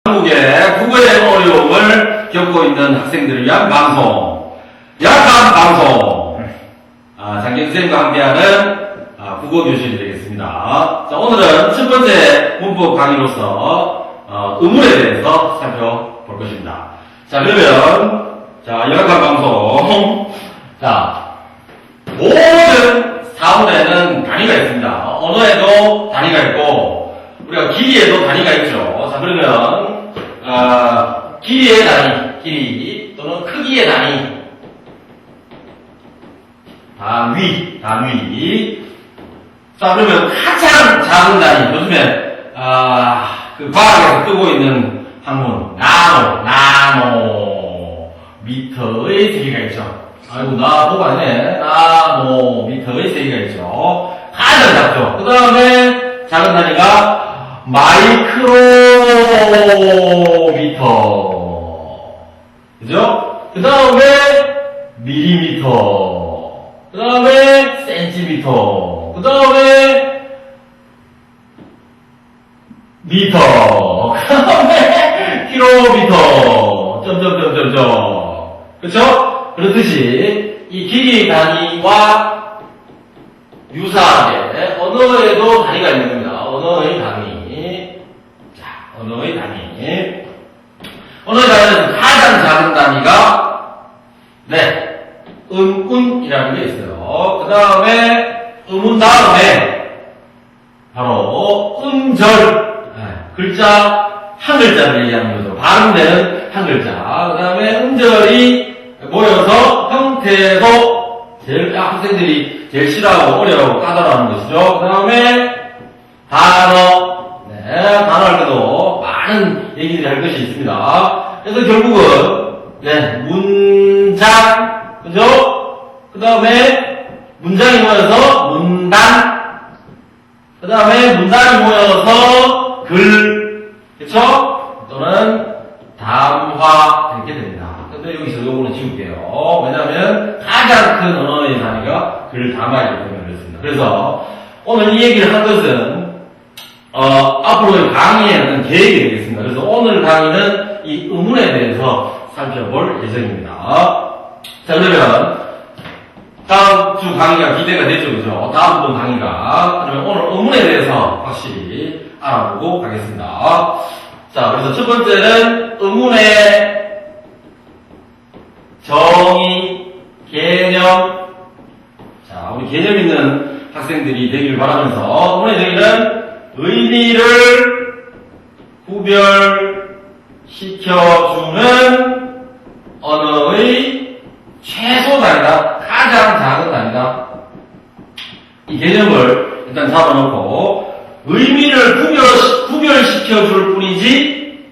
한국의 국어의 어려움을 겪고 있는 학생들을 위한 방송, 약한 방송. 장경 선생님과 함께하는 국어 교실이 되겠습니다. 자, 오늘은 첫 번째 문법 강의로서 의문에 대해서 살펴볼 것입니다. 자, 그러면 약한 방송. 자, 모든 사문에는 단위가 있습니다. 언어에도 단위가 있고 우리가 길이에도 단위가 있죠. 자, 그러면 길이의 단위, 길이 또는 크기의 단위, 단위. 자, 그러면 가장 작은 단위, 요즘에 그 과학에서 뜨고 있는 학문, 미터의 세계가 있죠. 아이고, 보고하네. 미터의 세계가 있죠. 가장 작죠. 그 다음에 작은 단위가 마이크로미터. 그죠? 그 다음에 밀리미터. 그 다음에 센티미터. 그 다음에 미터. 그 다음에 킬로미터. 그쵸? 그렇듯이 이 길이 단위와 유사하게 언어에도 단위가 있는 겁니다. 언어의 단위. 언어의 단위에서 가장 작은 단위가 은이라는 게 있어요. 그 다음에 음운 다음에 바로 음절, 글자 한 글자를 얘기하는 거죠. 발음되는 한 글자. 그 다음에 음절이 모여서 형태도 학생들이 제일 싫어하고 어려워하고 까다로워하는 것이죠. 그 다음에 단어 할 때도 많은 얘기들을 할 것이 있습니다. 그래서 결국은, 문장, 그죠? 그 다음에 문장이 모여서 문단, 그 다음에 문단이 모여서 글, 그쵸? 또는 담화, 이렇게 됩니다. 근데 여기서 요거는 지울게요. 왜냐하면 가장 큰 언어의 단위가 글, 담화이기 때문에 그렇습니다. 그래서 오늘 이 얘기를 한 것은 앞으로의 강의의 어떤 계획이 되겠습니다. 그래서 오늘 강의는 이 의문에 대해서 살펴볼 예정입니다. 자, 그러면 다음 주 강의가 기대가 되죠, 그죠? 다음번 강의가. 그러면 오늘 의문에 대해서 확실히 알아보고 가겠습니다. 자, 그래서 첫 번째는 의문의 정의, 개념. 자, 우리 개념 있는 학생들이 되기를 바라면서 의문의 정의는 의미를 구별시켜주는 언어의 최소 단위다. 가장 작은 단위다. 이 개념을 일단 잡아놓고 의미를 구별시켜줄 뿐이지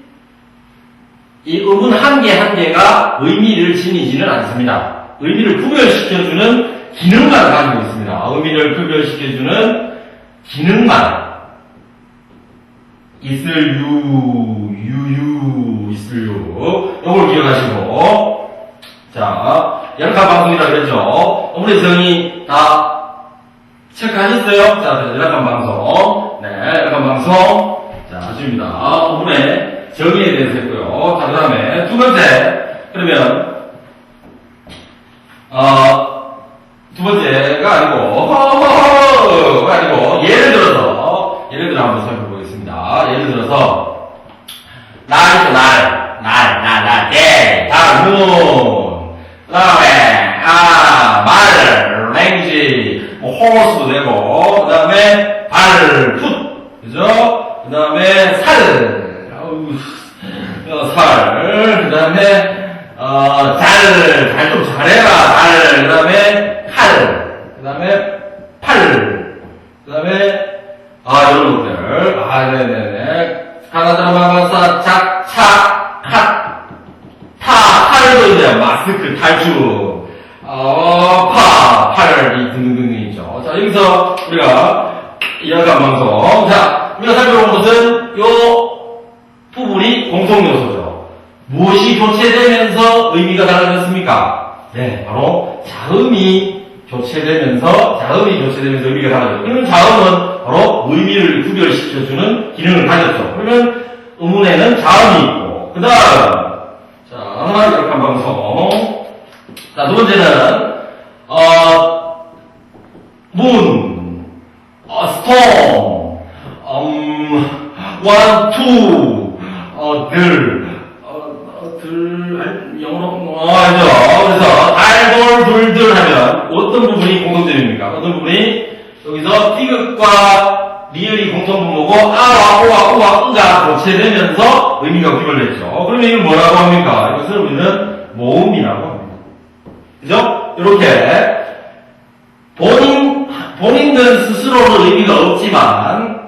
이 음은 한 개가 의미를 지니지는 않습니다. 의미를 구별시켜주는 기능만 가지고 있습니다. 의미를 구별시켜주는 기능만 있을 요걸 기억하시고. 자, 약한 방송이라 그랬죠. 어머니 정의 다 체크하셨어요? 자, 약한 방송. 약한 방송. 자, 아십니다. 어머니의 정의에 대해서 했고요. 자, 그 다음에 두 번째. 그러면, 두 번째가 아니고, 예를 들어 한번 살펴보겠습니다. 예를 들어서, 날, 대, 문, 그 다음에, 말, 랭지, 호스도 되고, 그 다음에, 그죠? 그 다음에, 그 다음에, 좀 잘해라, 그 다음에, 그 다음에, 그 다음에, 이런 것들. 하나다마마사, 팔도 이제 마스크, 탈주, 등등등 있죠. 자, 여기서 우리가 약한 방송. 자, 우리가 살펴본 것은 요 부분이 공통요소죠. 무엇이 교체되면서 의미가 달라졌습니까? 바로 자음이 교체되면서 의미가 달라져요. 그러면 자음은 바로 의미를 구별시켜주는 기능을 가졌죠. 그러면 의문에는 자음이 있고, 그 다음, 자, 이렇게 한 방송. 자, 두 번째는, 문, 스톰, one, two, 영어로, 알죠? 그래서, 달돌, 둘들 하면, 어떤 부분이 공통점입니까? 어떤 부분이, 여기서, 티귿과 리을이 공통분모고, 아와, 오와, 우와, 으가 교체되면서 의미가 구별됐죠. 그러면 이걸 뭐라고 합니까? 이것을 우리는 모음이라고 합니다. 그죠? 이렇게, 본인들 스스로는 의미가 없지만,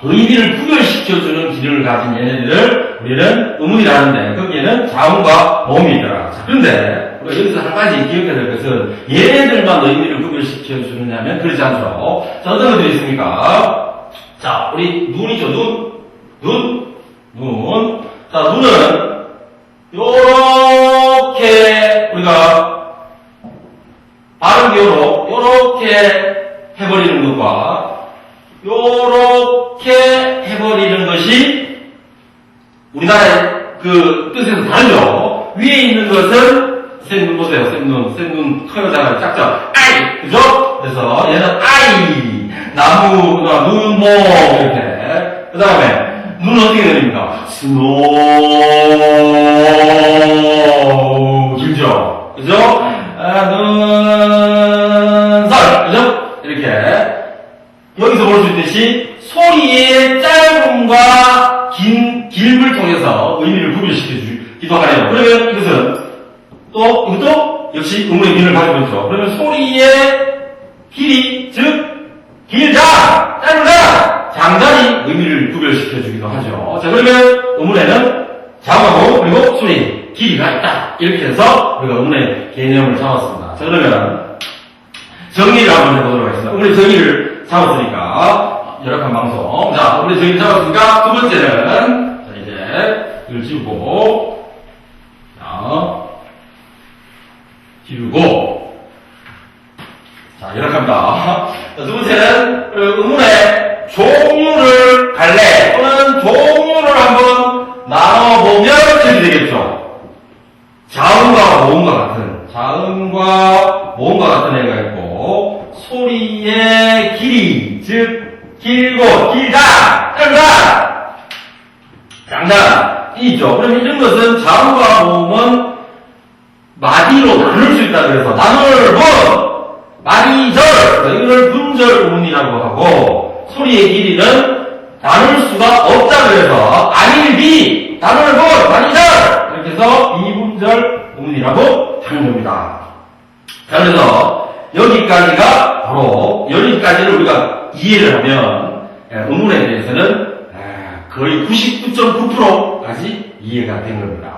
의미를 구별시켜주는 기능을 가진 얘네들을 우리는 의문이라는데, 거기에는 자음과 모음이 있더라. 자, 그런데, 우리가 여기서 한 가지 기억해야 될 것은, 얘네들만 의미를 구별시켜주느냐면 그렇지 않죠. 자, 어떤 것들이 있습니까? 자, 우리 눈이죠, 눈. 자, 눈은, 요렇게, 우리가, 발음기 요렇게 해버리는 것과, 요렇게 해버리는 것이 우리나라의 그 뜻에서 다르죠. 위에 있는 것은 쌤눈 보세요. 쌤눈 커요잖아요. 작죠? 아이! 그죠? 그래서 얘는 아이, 나무, 눈, 모 이렇게. 그 다음에 눈은 어떻게 내립니까? 스노우 길죠? 그죠? 눈설 그죠? 이렇게 여기서 볼 수 있듯이 소리의 짧음과 길음을 통해서 의미를 구별시켜주기도 하네요. 그러면 이것은 이것도 역시 의문의 기능을 가지고 있죠. 그러면 소리의 길이, 즉 길다, 짧다, 장단이 의미를 구별시켜주기도 하죠. 자, 그러면 의문에는 자음하고 그리고 소리, 길이가 있다. 이렇게 해서 우리가 의문의 개념을 잡았습니다. 자, 그러면 정리를 한번 해보도록 하겠습니다. 우리 정리를 잡았으니까, 열악한 방송. 자, 우리 정리를 잡았으니까, 두 번째는, 자, 이제, 이걸 지우고, 자, 지우고, 자, 열악합니다. 자, 두 번째는, 의문의 종류를 갈래, 또는 종류를 한번 나눠보면 이렇게 되겠죠. 자음과 모음과 같은 애가 있고, 소리의 길이, 즉, 길고, 길다, 짧다, 장단이 있죠. 그럼 이런 것은 자음과 모음은 마디로 나눌 수 있다 그래서, 나눌 분, 마디절, 이걸 분절 의문이라고 하고, 소리의 길이는 나눌 수가 없다 그래서, 아닐비, 나눌 분, 마디절, 이렇게 해서 비분절 의문이라고 하는 겁니다. 자, 그래서 여기까지가 바로 여기까지를 우리가 이해를 하면 의문에 대해서는 거의 99.9%까지 이해가 된 겁니다.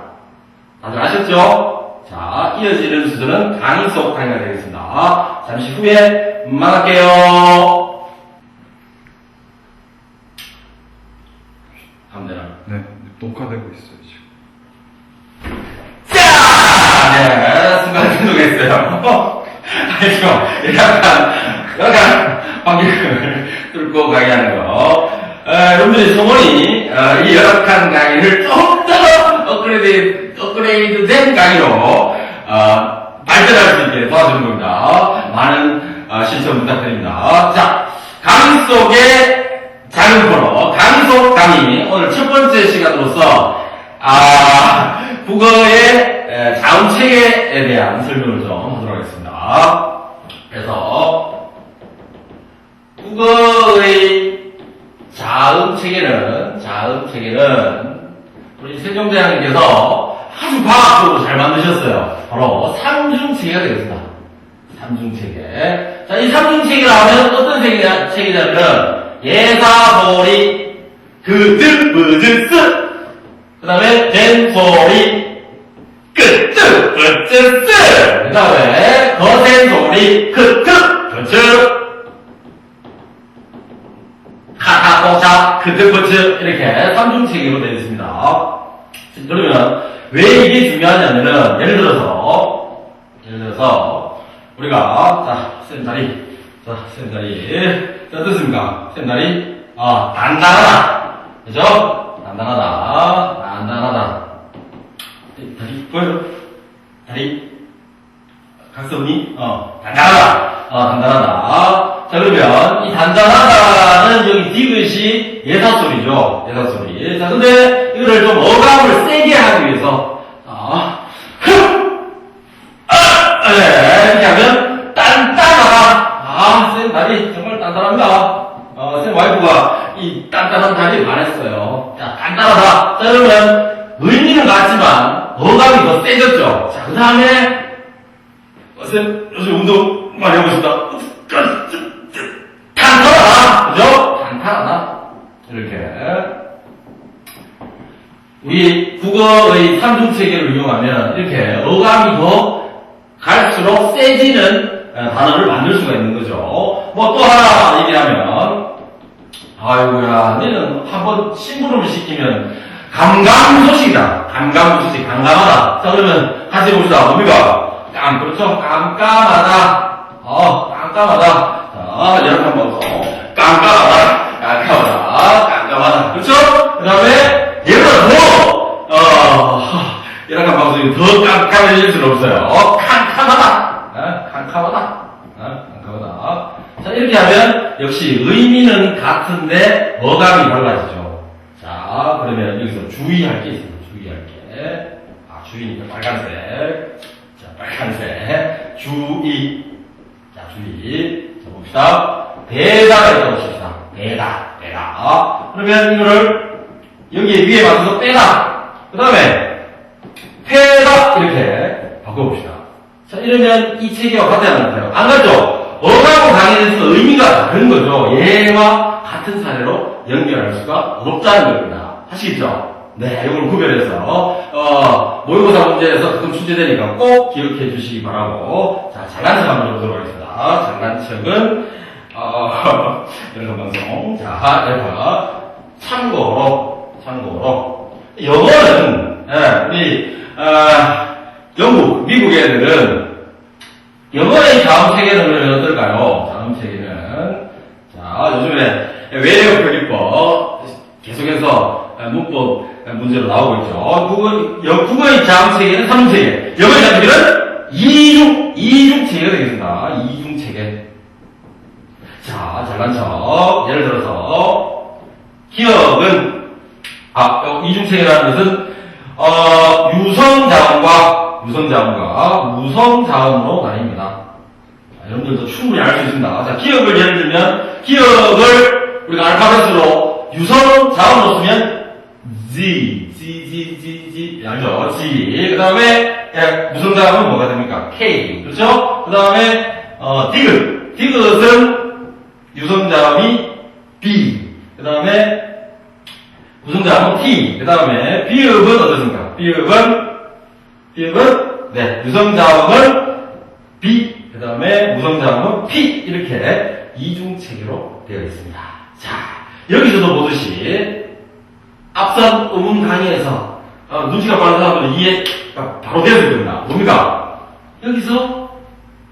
다들 아셨죠? 자, 이어지는 수준은 강의 속 강의가 되겠습니다. 잠시 후에 만날게요. 하면 되나? 네, 녹화되고 있어요, 지금. 네, 순간 중독했어요. 알죠? 약간 관객을 뚫고 강의하는 거. 여러분들이 성원이 이 열악한 강의를 좀 더 업그레이드된 강의로 발전할 수 있게 도와주는 겁니다. 많은 신청 부탁드립니다. 자, 강의 속의 작은 코너, 강의 속 강의. 오늘 첫 번째 시간으로서 국어의 자음 체계에 대한 설명을 좀 하도록 하겠습니다. 그래서 국어의 자음 체계는 우리 세종대왕님께서 아주 과학적으로 잘 만드셨어요. 바로 삼중체계가 되겠습니다. 삼중체계. 자, 이 삼중체계를 하면 어떤 체계냐면 예사보리 그뜻 으즈 쓰 그 다음에 젠소리 끄뜨 으즈 쓰 그 다음에 거센소리 크크 으즈 카카코차 크크코츠 이렇게 삼중체계로 되어 있습니다. 그러면 왜 이게 중요하냐면은 예를 들어서 우리가 쌤다리 어떻습니까? 쌤다리 단단하다 그죠? 단단하다. 단단하다. 다리, 보여줘. 다리. 각선이, 단단하다. 단단하다. 자, 그러면, 이 단단하다는 여기 디귿이 예사소리죠. 예사소리. 자, 근데, 이거를 좀 어감을 세게 하기 위해서, 이렇게 하면, 단단하다. 쌤 다리 정말 단단합니다. 쌤 와이프가 이 단단한 다리에 반했어요. 자, 단단하다. 자, 그러면, 의미는 같지만, 어감이 더 세졌죠. 자, 그 다음에, 쌤, 요즘 운동 많이 하고 싶다. 탄탄하다. 그죠? 탄탄하다. 이렇게. 우리 국어의 삼중체계를 이용하면 이렇게 어감이 더 갈수록 세지는 단어를 만들 수가 있는 거죠. 뭐 또 하나 얘기하면, 아이고야, 너는 한번 심부름을 시키면 감감소식이다. 감감소식, 감감하다. 자, 그러면 같이 봅시다. 뭡니까? 그렇죠. 깜깜하다. 깜깜하다. 자, 이렇게 한번 더. 깜깜하다. 깜깜하다. 깜깜하다. 그렇죠? 그 다음에, 얘보다 이렇게 방송이 더 깜깜해질 수는 없어요. 캄캄하다. 캄캄하다. 캄캄하다. 자, 이렇게 하면, 역시 의미는 같은데, 어감이 달라지죠. 자, 그러면 여기서 주의할 게 있습니다. 주의할 게. 주의니까 빨간색. 빨간색. 주의. 자, 주의. 자, 봅시다. 대다가 있다고 봅시다. 대다. 그러면 이거를 여기 위에 맞춰서 빼다. 그 다음에, 패다. 이렇게 바꿔봅시다. 자, 이러면 이 체계와 같지 않나요? 안 같죠? 어감과 강의에서 의미가 다른 거죠. 얘와 같은 사례로 연결할 수가 없다는 겁니다. 하시겠죠? 네, 이걸 구별해서, 모의고사 문제에서 가끔 출제되니까 꼭 기억해 주시기 바라고. 자, 장난책 한번 보도록 하겠습니다. 장난책은, 이런 방송. 자, 이렇게. 참고로. 영어는, 우리, 영국, 미국 애들은, 영어의 다음 체계는 그러면 어떨까요? 다음 체계는, 자, 요즘에 외래어 표기법, 계속해서 문법 문제로 나오고 있죠. 국어의 자음 체계는 3중 체계. 영어의 자음 체계는 2중 체계가 되겠습니다. 2중 체계. 자, 잘난 척. 예를 들어서, 기억은, 2중 체계라는 것은, 유성자음과 무성자음으로 나뉩니다. 여러분들도 충분히 알 수 있습니다. 자, 기억을 예를 들면, 기억을 우리가 알파벳으로 유성자음으로 쓰면, G, 알죠? G. 그 다음에, 무성자음은 뭐가 됩니까? K. 그렇죠? 그 다음에, 디귿은 유성자음이 B. 그 다음에, 무성자음은 T. 그 다음에, 비읍은 어떻습니까? 비읍은, 네, 유성자음은 B. 그 다음에, 무성자음은 P. 이렇게 이중체계로 되어 있습니다. 자, 여기서도 보듯이, 앞선 의문 강의에서 눈치가 빠른 사람들은 이해가 바로 되었을 겁니다. 뭡니까? 여기서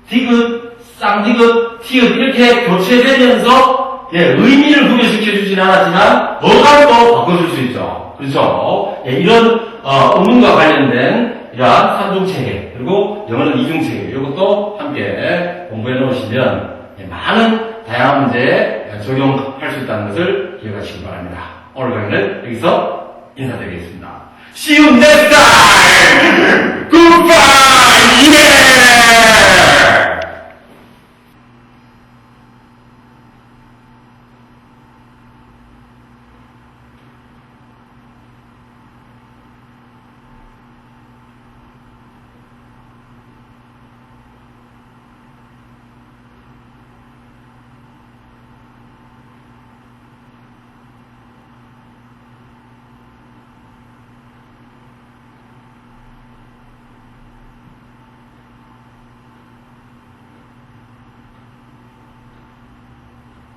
디귿, 쌍디귿, 티귿 이렇게 교체되면서 의미를 구별시켜주진 않았지만 어감도 바꿔줄 수 있죠. 그렇죠? 이런 의문과 관련된 이러한 삼중체계 그리고 영어는 이중체계 이것도 함께 공부해 놓으시면 많은 다양한 문제에 적용할 수 있다는 것을 기억하시기 바랍니다. 오늘 강의는 여기서 인사드리겠습니다. See you next time! Goodbye! Yeah!